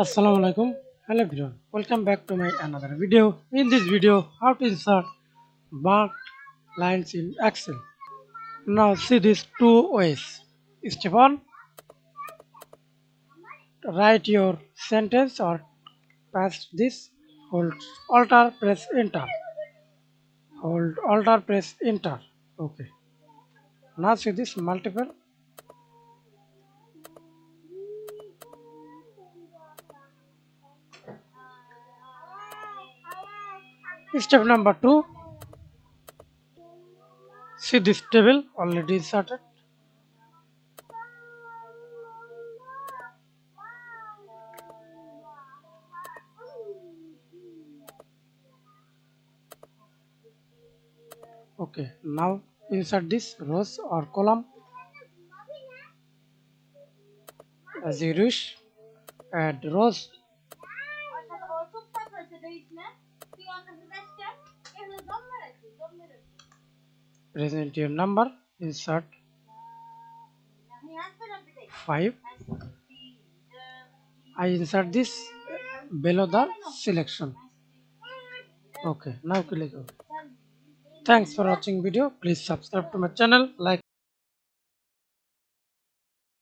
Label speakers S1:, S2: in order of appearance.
S1: Assalamu alaikum. Hello everyone. Welcome back to my another video. In this video, how to insert marked lines in Excel. Now see these two ways. Step 1, write your sentence or paste this. Hold Alt press enter. Hold Alt press enter. Okay. Now see this multiple. Step number 2. See this table already inserted. Okay, now insert this rows or column as you wish. Add rows, present your number, insert 5. I insert this below the selection. Okay, now click OK. Thanks for watching video. Please subscribe to my channel, like